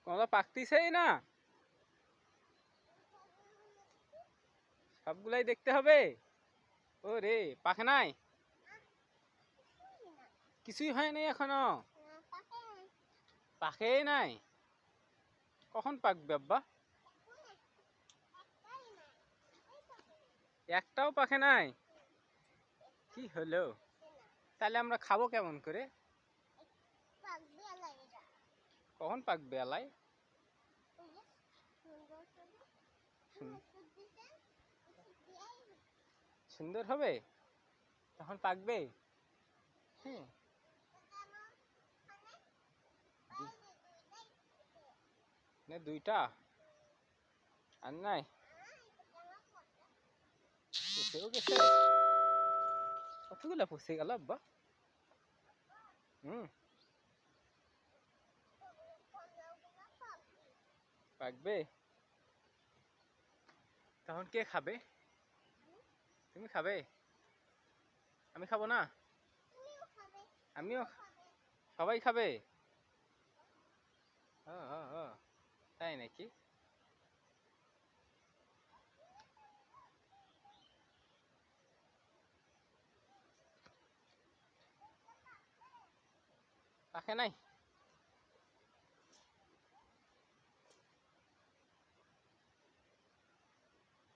কমলা পাকতিছেই না, সবগুলাই দেখতে হবে। ও রে, পাকে নাই, কিছুই হয় নাই এখনো, পাকেই নাই। কখন পাকবে আব্বা? একটাও পাকে নাই, কি হলো? তাহলে আমরা খাবো কেমন করে? কখন পাকবে আলাই? সুন্দর হবে তখন পাকবে। হ্যাঁ, দুইটা আর নাই, পচেও গেছে। কতগুলা পচে গেল আব্বা। হুম, পাকবে তখন কে খাবে? তুমি খাবে? আমি খাবো না? আমিও, সবাই খাবে? তাই নাকি? পাকে নাই।